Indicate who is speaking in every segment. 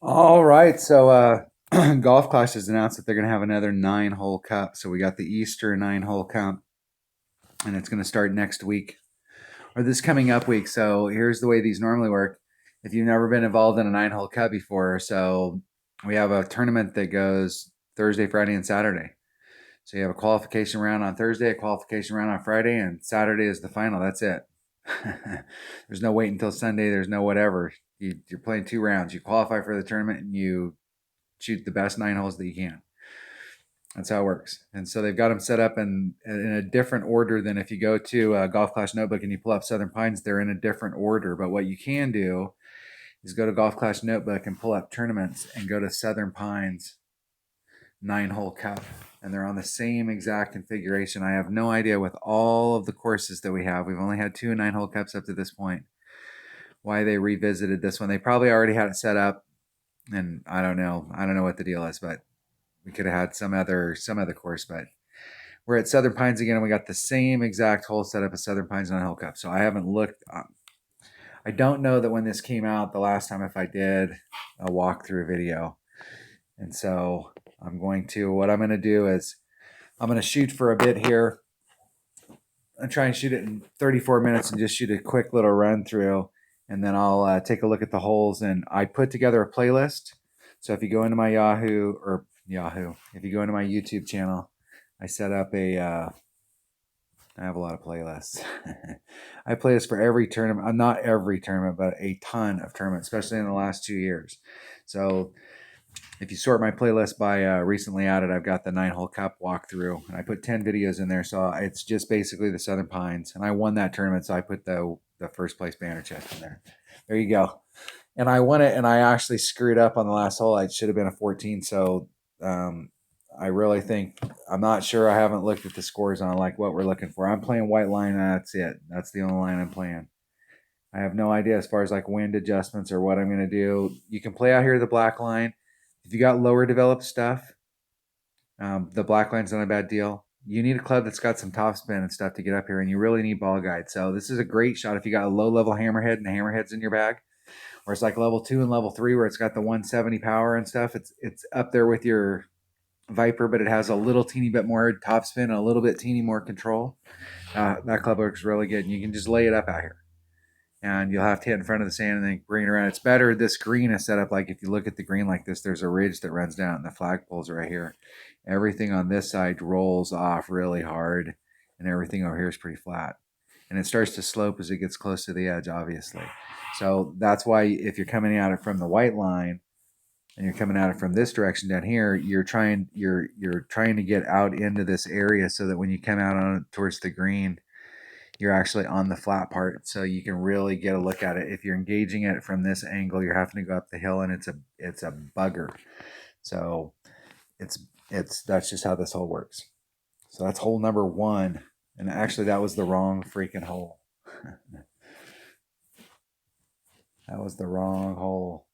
Speaker 1: All right, so Golf Clash has announced that they're going to have another 9-hole cup. So we got the Easter 9-hole cup, and it's going to start next week or this coming up week. So here's the way these normally work. If you've never been involved in a 9-hole cup before, so we have a tournament that goes Thursday, Friday, and Saturday. So you have a qualification round on Thursday, a qualification round on Friday, and Saturday is the final. That's it. There's no wait until Sunday. There's no whatever. You're playing 2 rounds. You qualify for the tournament, and you shoot the best 9 holes that you can. That's how it works. And so they've got them set up in a different order than if you go to a Golf Clash Notebook and you pull up Southern Pines, they're in a different order. But what you can do is go to Golf Clash Notebook and pull up tournaments and go to Southern Pines 9-hole cup. And they're on the same exact configuration. I have no idea with all of the courses that we have. We've only had 2 9-hole cups up to this point. Why they revisited this one. They probably already had it set up. And I don't know. I don't know what the deal is, but we could have had some other course, but we're at Southern Pines again, and we got the same exact hole set up as Southern Pines 9-hole cup. So I haven't looked. I don't know that when this came out the last time, if I did a walkthrough video, and so what I'm going to do is I'm going to shoot for a bit here. I'm trying to shoot it in 34 minutes and just shoot a quick little run through, and then I'll take a look at the holes. And I put together a playlist. So if you go into my if you go into my YouTube channel, I set up I have a lot of playlists. I play this for every tournament, not every tournament, but a ton of tournaments, especially in the last 2 years. So if you sort my playlist by recently added, I've got the 9-hole cup walkthrough, and I put 10 videos in there. So it's just basically the Southern Pines, and I won that tournament, so I put the first place banner chest in there. There you go. And I won it, and I actually screwed up on the last hole. It should have been a 14. So I really think, I'm not sure. I haven't looked at the scores on like what we're looking for. I'm playing white line. That's it. That's the only line I'm playing. I have no idea as far as like wind adjustments or what I'm going to do. You can play out here the black line. If you got lower developed stuff, the black line's not a bad deal. You need a club that's got some top spin and stuff to get up here, and you really need ball guide. So this is a great shot if you got a low level hammerhead and the hammerhead's in your bag, or it's like level 2 and level 3 where it's got the 170 power and stuff. It's up there with your Viper, but it has a little teeny bit more topspin and a little bit teeny more control. That club works really good, and you can just lay it up out here. And you'll have to hit in front of the sand and then bring it around. It's better. This green is set up like if you look at the green like this, there's a ridge that runs down, and the flagpole's right here. Everything on this side rolls off really hard, and everything over here is pretty flat. And it starts to slope as it gets close to the edge, obviously. So that's why if you're coming at it from the white line, and you're coming at it from this direction down here, you're trying to get out into this area so that when you come out on it towards the green, you're actually on the flat part, so you can really get a look at it. If you're engaging it from this angle, you're having to go up the hill, and it's a bugger. So that's just how this hole works. So that's hole number 1, and actually that was the wrong freaking hole. That was the wrong hole.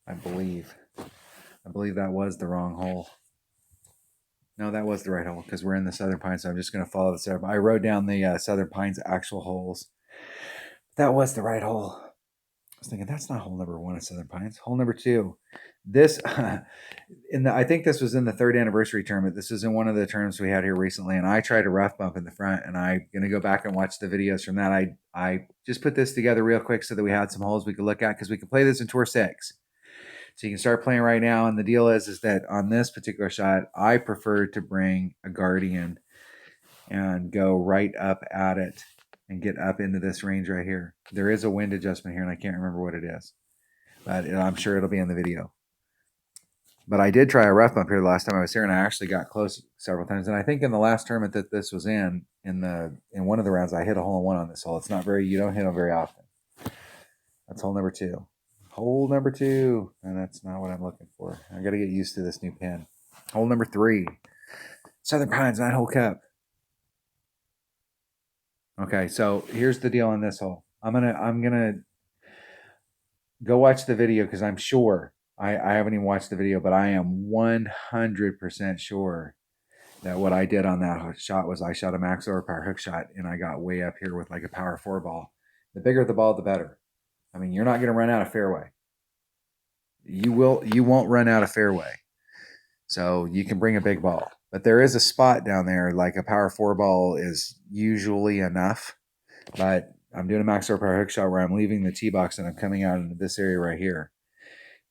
Speaker 1: I believe that was the wrong hole. No, that was the right hole because we're in the Southern Pines, so I'm just going to follow this up. I wrote down the Southern Pines actual holes. That was the right hole. I was thinking, that's not hole number 1 at Southern Pines. Hole number 2. This, I think this was in the 3rd anniversary tournament. This is in one of the tournaments we had here recently, and I tried a rough bump in the front, and I'm going to go back and watch the videos from that. I just put this together real quick so that we had some holes we could look at because we could play this in Tour 6. So you can start playing right now. And the deal is that on this particular shot, I prefer to bring a Guardian and go right up at it and get up into this range right here. There is a wind adjustment here, and I can't remember what it is, but I'm sure it'll be in the video. But I did try a rough bump here the last time I was here, and I actually got close several times. And I think in the last tournament that this was in one of the rounds, I hit a hole-in-one on this hole. It's not you don't hit them very often. That's hole number 2. Hole number 2, and that's not what I'm looking for. I got to get used to this new pin. Hole number 3, Southern Pines 9-hole cup. Okay, so here's the deal on this hole. I'm gonna go watch the video because I'm sure I haven't even watched the video, but I am 100% sure that what I did on that shot was I shot a max overpower hook shot, and I got way up here with like a power 4 ball. The bigger the ball, the better. I mean, you're not going to run out of fairway. You won't run out of fairway. So you can bring a big ball. But there is a spot down there, like a power 4 ball is usually enough. But I'm doing a max horsepower hook shot where I'm leaving the tee box and I'm coming out into this area right here.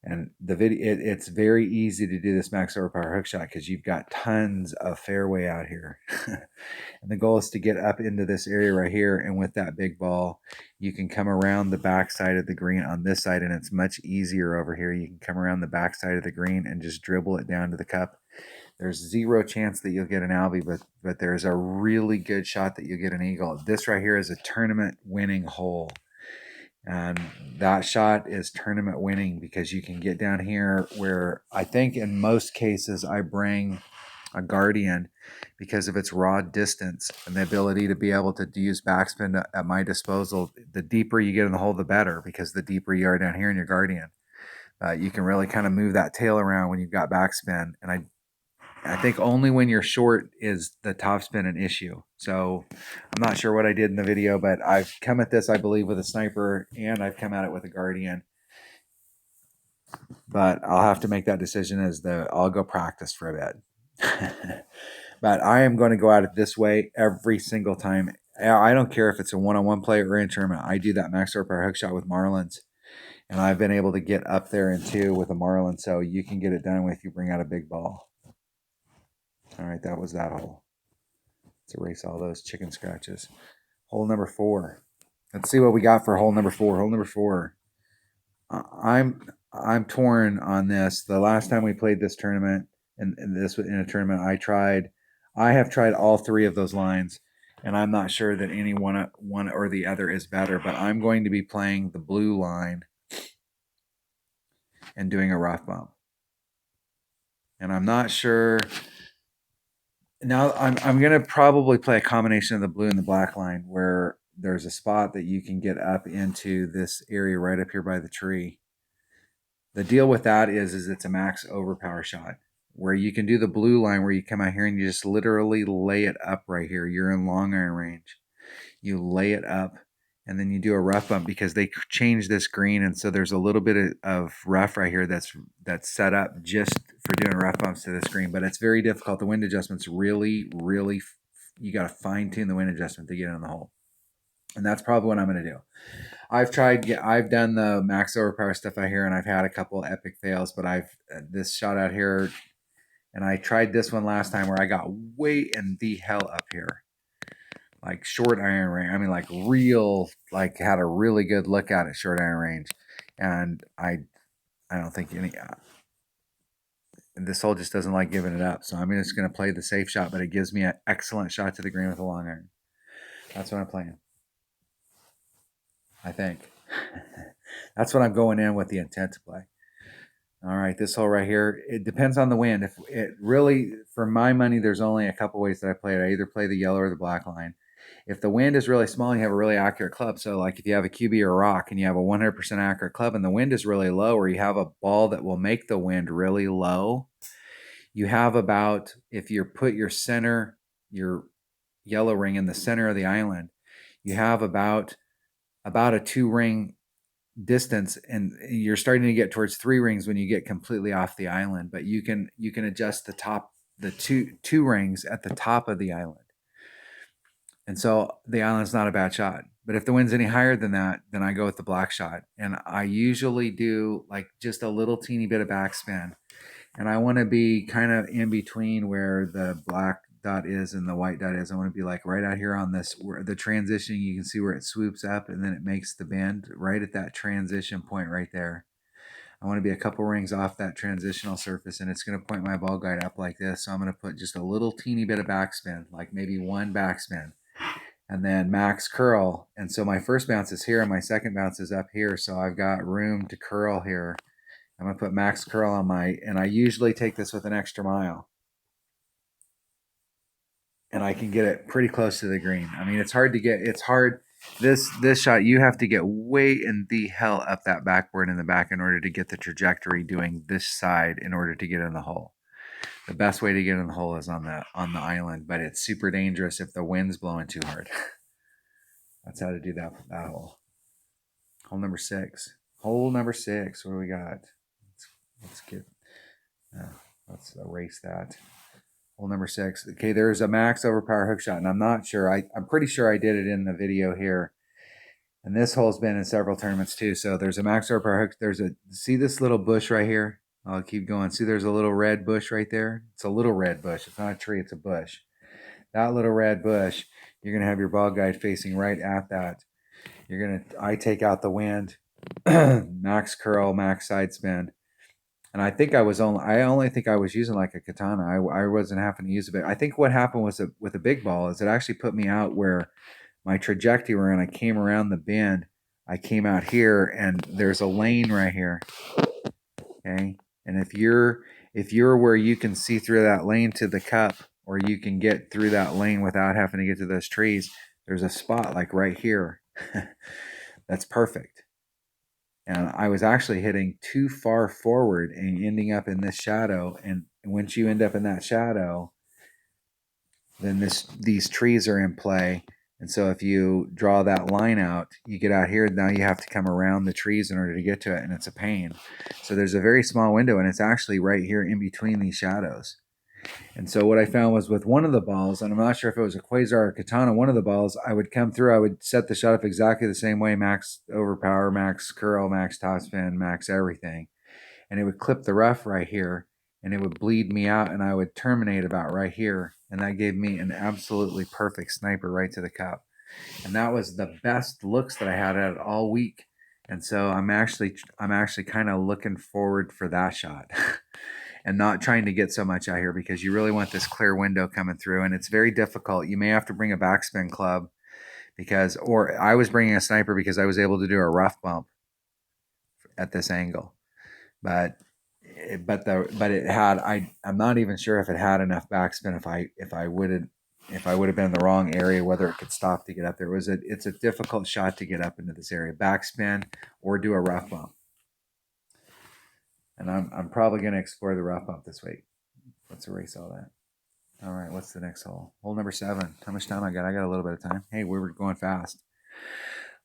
Speaker 1: And the video, it's very easy to do this max horsepower hook shot because you've got tons of fairway out here. And the goal is to get up into this area right here. And with that big ball, you can come around the back side of the green on this side. And it's much easier over here. You can come around the back side of the green and just dribble it down to the cup. There's zero chance that you'll get an Albie, but there's a really good shot that you'll get an eagle. This right here is a tournament winning hole. And that shot is tournament winning because you can get down here where I think in most cases I bring a Guardian because of its raw distance and the ability to be able to use backspin at my disposal. The deeper you get in the hole, the better, because the deeper you are down here in your Guardian, you can really kind of move that tail around when you've got backspin. And I think only when you're short is the topspin an issue. So I'm not sure what I did in the video, but I've come at this, I believe, with a sniper, and I've come at it with a Guardian. But I'll have to make that decision I'll go practice for a bit. But I am going to go at it this way every single time. I don't care if it's a one-on-one play or in tournament. I do that max horsepower hook shot with Marlins. And I've been able to get up there in 2 with a Marlin. So you can get it done if you bring out a big ball. All right, that was that hole. Let's erase all those chicken scratches. Hole number 4. Let's see what we got for hole number 4. Hole number 4. I'm torn on this. The last time we played this tournament, and this in a tournament, I have tried all 3 of those lines, and I'm not sure that any one or the other is better. But I'm going to be playing the blue line and doing a rough bump. And I'm not sure. Now I'm going to probably play a combination of the blue and the black line where there's a spot that you can get up into this area right up here by the tree. The deal with that is it's a max overpower shot where you can do the blue line where you come out here and you just literally lay it up right here. You're in long iron range. You lay it up and then you do a rough bump because they changed this green. And so there's a little bit of rough right here that's set up just for doing rough bumps to this green. But it's very difficult. The wind adjustment's really, you got to fine tune the wind adjustment to get in the hole. And that's probably what I'm going to do. I've done the max overpower stuff out here and I've had a couple epic fails, but this shot out here, and I tried this one last time where I got way in the hell up here. Like short iron range. I mean, like had a really good look at it, short iron range. And I don't think this hole just doesn't like giving it up. So I'm just going to play the safe shot, but it gives me an excellent shot to the green with a long iron. That's what I'm playing. I think. That's what I'm going in with the intent to play. All right, this hole right here, it depends on the wind. If it really, for my money, there's only a couple ways that I play it. I either play the yellow or the black line. If the wind is really small and you have a really accurate club, so like if you have a QB or a rock and you have a 100% accurate club and the wind is really low, or you have a ball that will make the wind really low, you have about, if you put your yellow ring in the center of the island, you have about a 2-ring distance, and you're starting to get towards 3 rings when you get completely off the island. But you can adjust the two rings at the top of the island. And so the island's not a bad shot. But if the wind's any higher than that, then I go with the black shot. And I usually do like just a little teeny bit of backspin. And I want to be kind of in between where the black dot is and the white dot is. I want to be like right out here on this, where the transition, you can see where it swoops up and then it makes the bend right at that transition point right there. I want to be a couple rings off that transitional surface, and it's going to point my ball guide up like this. So I'm going to put just a little teeny bit of backspin, like maybe 1 backspin, and then max curl. And so my first bounce is here and my second bounce is up here. So I've got room to curl here. I'm going to put max curl on and I usually take this with an extra mile. And I can get it pretty close to the green. I mean, it's hard. This shot, you have to get way in the hell up that backboard in the back in order to get the trajectory doing this side in order to get in the hole. The best way to get in the hole is on the island, but it's super dangerous if the wind's blowing too hard. That's how to do that hole. Hole number 6. Hole number 6. What do we got? Let's erase that. Hole number 6. Okay, there's a max overpower hook shot, and I'm not sure. I'm pretty sure I did it in the video here. And this hole's been in several tournaments too. So there's a max overpower hook. See this little bush right here? I'll keep going. See, there's a little red bush right there. It's a little red bush. It's not a tree. It's a bush. That little red bush, you're gonna have your ball guide facing right at that. I take out the wind, max curl, max side spin. And I only think I was using like a katana. I wasn't having to use a bit. I think what happened was with a big ball is it actually put me out where my trajectory when I came around the bend, I came out here and there's a lane right here. Okay. And if you're where you can see through that lane to the cup, or you can get through that lane without having to get to those trees, there's a spot like right here. That's perfect. And I was actually hitting too far forward and ending up in this shadow. And once you end up in that shadow, then these trees are in play. And so if you draw that line out, you get out here, now you have to come around the trees in order to get to it, and it's a pain. So there's a very small window, and it's actually right here in between these shadows. And so what I found was with one of the balls, and I'm not sure if it was a Quasar or Katana, one of the balls, I would come through, I would set the shot up exactly the same way, max overpower, max curl, max topspin, max everything. And it would clip the rough right here, and it would bleed me out, and I would terminate about right here. And that gave me an absolutely perfect sniper right to the cup. And that was the best looks that I had at it all week. And so I'm actually kind of looking forward for that shot. And not trying to get so much out here, because you really want this clear window coming through, and it's very difficult. You may have to bring a backspin club or I was bringing a sniper because I was able to do a rough bump at this angle. But I'm not even sure if it had enough backspin if I would have been in the wrong area, whether it could stop to get up there. It's a difficult shot to get up into this area, backspin or do a rough bump. And I'm probably going to explore the rough bump this week. Let's erase all that. All right, what's the next hole? Hole number 7. How much time I got? I got a little bit of time. Hey, we were going fast.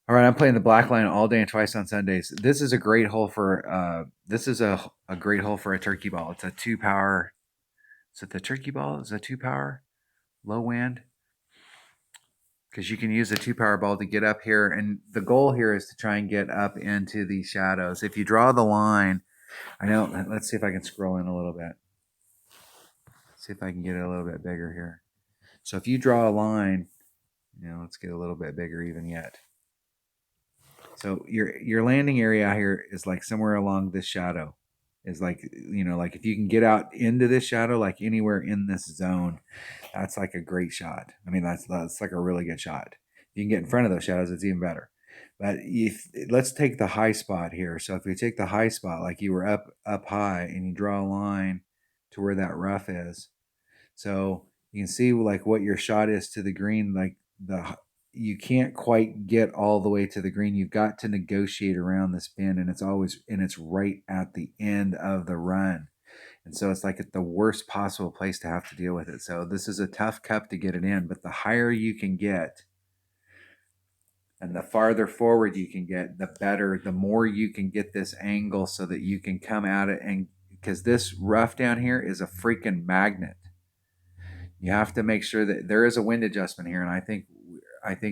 Speaker 1: All right, I'm playing the black line all day and twice on Sundays. This is a great hole for a great hole for a turkey ball. It's a 2-power. Is it the turkey ball? Is it a 2-power? Low wind. Because you can use a 2-power ball to get up here, and the goal here is to try and get up into these shadows. If you draw the line, let's see if I can scroll in a little bit. See if I can get it a little bit bigger here. So if you draw a line, let's get a little bit bigger even yet. So your landing area here is like somewhere along this shadow. Is like, like if you can get out into this shadow, like anywhere in this zone, that's like a great shot. I mean, that's like a really good shot. If you can get in front of those shadows, it's even better. But let's take the high spot here. So if we take the high spot, like you were up high, and you draw a line to where that rough is, so you can see like what your shot is to the green. Like you can't quite get all the way to the green. You've got to negotiate around this bend, and it's right at the end of the run. And so it's like at the worst possible place to have to deal with it. So this is a tough cup to get it in, but the higher you can get and the farther forward you can get, the better, the more you can get this angle so that you can come at it. And because this rough down here is a freaking magnet. You have to make sure that there is a wind adjustment here. And I think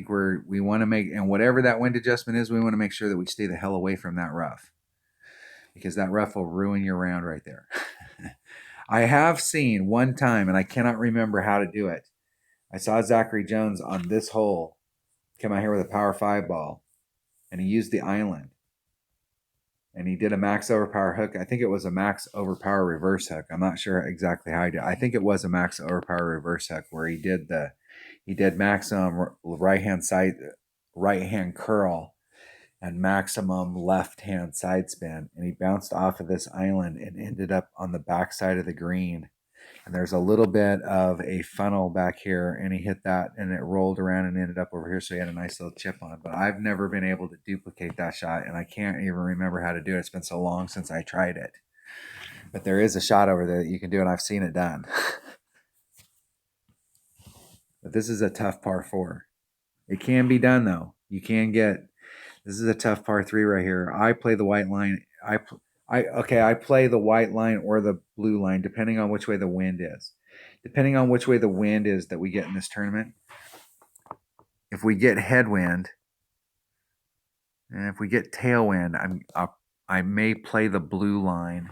Speaker 1: we want to make, and whatever that wind adjustment is, we want to make sure that we stay the hell away from that rough, because that rough will ruin your round right there. I have seen one time, and I cannot remember how to do it. I saw Zachary Jones on this hole come out here with a power 5 ball, and he used the island, and he did a max overpower hook. I think it was a max overpower reverse hook. I'm not sure exactly how he did. I think it was a max overpower reverse hook where he did maximum right hand curl and maximum left hand side spin, and he bounced off of this island and ended up on the back side of the green. And there's a little bit of a funnel back here, and he hit that, and it rolled around and ended up over here, so he had a nice little chip on. But I've never been able to duplicate that shot, and I can't even remember how to do it. It's been so long since I tried it. But there is a shot over there that you can do, and I've seen it done. But this is a tough par 4. It can be done, though. You can get This is a tough par 3 right here. I play the white line. I play the white line or the blue line, depending on which way the wind is. Depending on which way the wind is that we get in this tournament. If we get headwind, and if we get tailwind, I may play the blue line.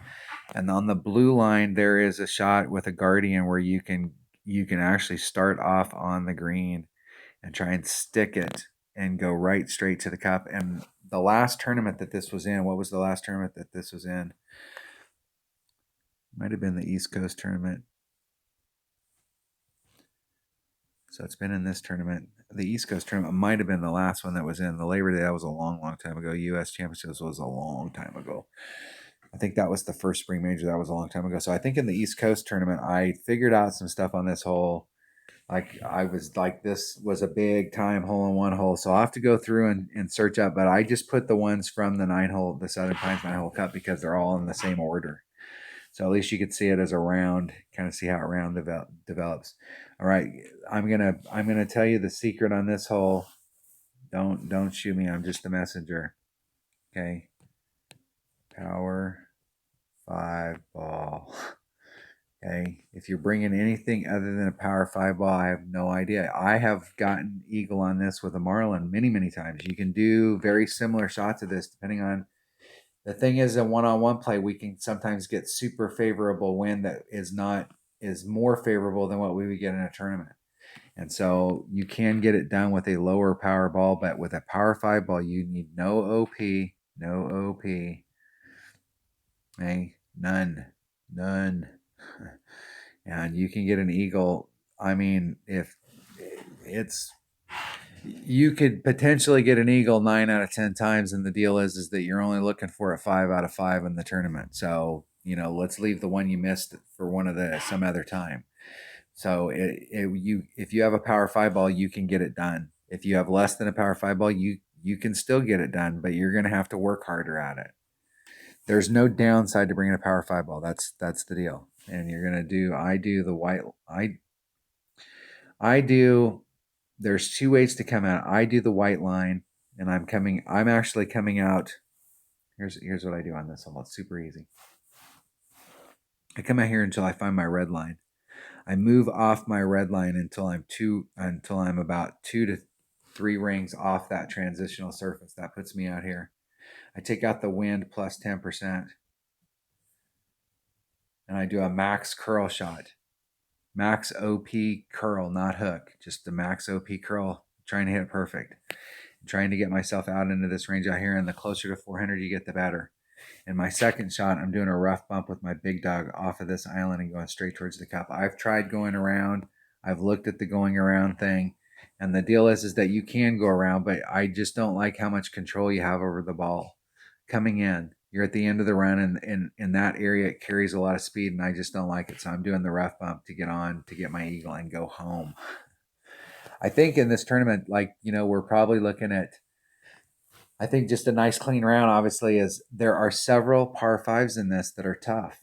Speaker 1: And on the blue line, there is a shot with a guardian where you can actually start off on the green and try and stick it and go right straight to the cup. And the last tournament that this was in, what was the last tournament that this was in? Might have been the East Coast tournament. So it's been in this tournament. The East Coast tournament might have been the last one that was in. The Labor Day, that was a long, long time ago. U.S. Championships was a long time ago. I think that was the first spring major. That was a long time ago. So I think in the East Coast tournament, I figured out some stuff on this hole. Like I was like, this was a big time hole in one hole. So I'll have to go through and search up. But I just put the ones from the Southern Pines 9-hole Cup because they're all in the same order. So at least you could see it as a round, kind of see how a round develops. All right, I'm gonna tell you the secret on this hole. Don't shoot me. I'm just the messenger. Okay. Power 5 ball. Okay. If you're bringing anything other than a power 5 ball, I have no idea. I have gotten eagle on this with a Marlin many, many times. You can do very similar shots of this depending on. The thing is, in one-on-one play, we can sometimes get super favorable wind that is more favorable than what we would get in a tournament. And so you can get it done with a lower power ball, but with a power 5 ball, you need no OP. Okay, none. And you can get an eagle. I mean, if it's you could potentially get an eagle 9 out of 10 times, and the deal is that you're only looking for a 5 out of 5 in the tournament. So let's leave the one you missed for some other time. So if you have a power 5 ball, you can get it done. If you have less than a power 5 ball, you can still get it done, but you're going to have to work harder at it. There's no downside to bringing a power 5 ball. That's the deal. And you're going to do. I do. There's 2 ways to come out. I do the white line, and I'm actually coming out. Here's what I do on this hole. It's super easy. I come out here until I find my red line. I move off my red line until I'm about 2 to 3 rings off that transitional surface. That puts me out here. I take out the wind plus 10%, and I do a max curl shot. Max OP curl, not hook, just the max OP curl, trying to hit it perfect. I'm trying to get myself out into this range out here, and the closer to 400 you get, the better. In my second shot, I'm doing a rough bump with my big dog off of this island and going straight towards the cup. I've tried going around. I've looked at the going around thing, and the deal is that you can go around, but I just don't like how much control you have over the ball. Coming in, you're at the end of the run, and in that area, it carries a lot of speed, and I just don't like it. So I'm doing the rough bump to get on, to get my eagle and go home. I think in this tournament, we're probably looking at, I think just a nice clean round, obviously, is there are several par 5s in this that are tough,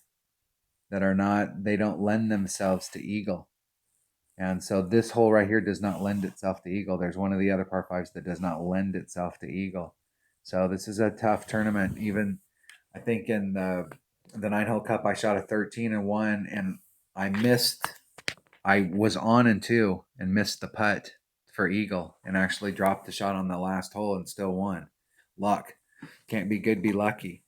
Speaker 1: they don't lend themselves to eagle. And so this hole right here does not lend itself to eagle. There's one of the other par 5s that does not lend itself to eagle. So this is a tough tournament. Even I think in the 9-hole Cup, I shot a 13 and 1, and I was on in 2 and missed the putt for eagle, and actually dropped the shot on the last hole and still won. Luck. Can't be good, be lucky.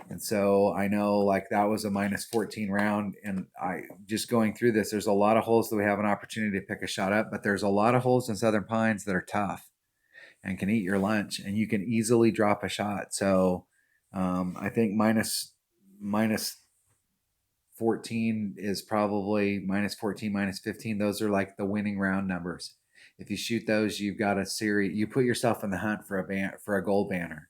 Speaker 1: And so I know that was a minus 14 round, and I just going through this, there's a lot of holes that we have an opportunity to pick a shot up, but there's a lot of holes in Southern Pines that are tough and can eat your lunch, and you can easily drop a shot. So I think minus 14 is probably minus 14, minus 15. Those are like the winning round numbers. If you shoot those, you've got a series. You put yourself in the hunt for a gold banner.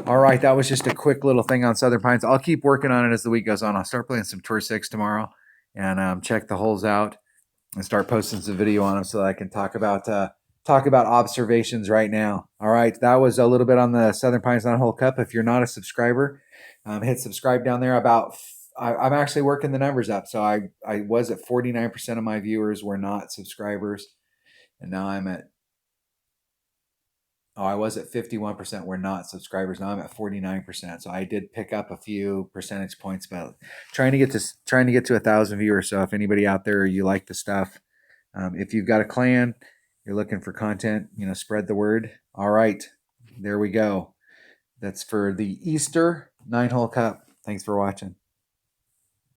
Speaker 1: All right, that was just a quick little thing on Southern Pines. I'll keep working on it as the week goes on. I'll start playing some Tour 6 tomorrow, and check the holes out and start posting some video on them so that I can talk about observations right now. All right, that was a little bit on the Southern Pines 9-hole Cup. If you're not a subscriber, hit subscribe down there. I'm actually working the numbers up. So I was at 49% of my viewers were not subscribers, and now I'm at Oh, I was at 51% were not subscribers. Now I'm at 49%. So I did pick up a few percentage points, but trying to get to 1,000 viewers. So if anybody out there, you like the stuff, if you've got a clan, you're looking for content, spread the word. All right, there we go. That's for the Easter 9-hole cup. Thanks for watching.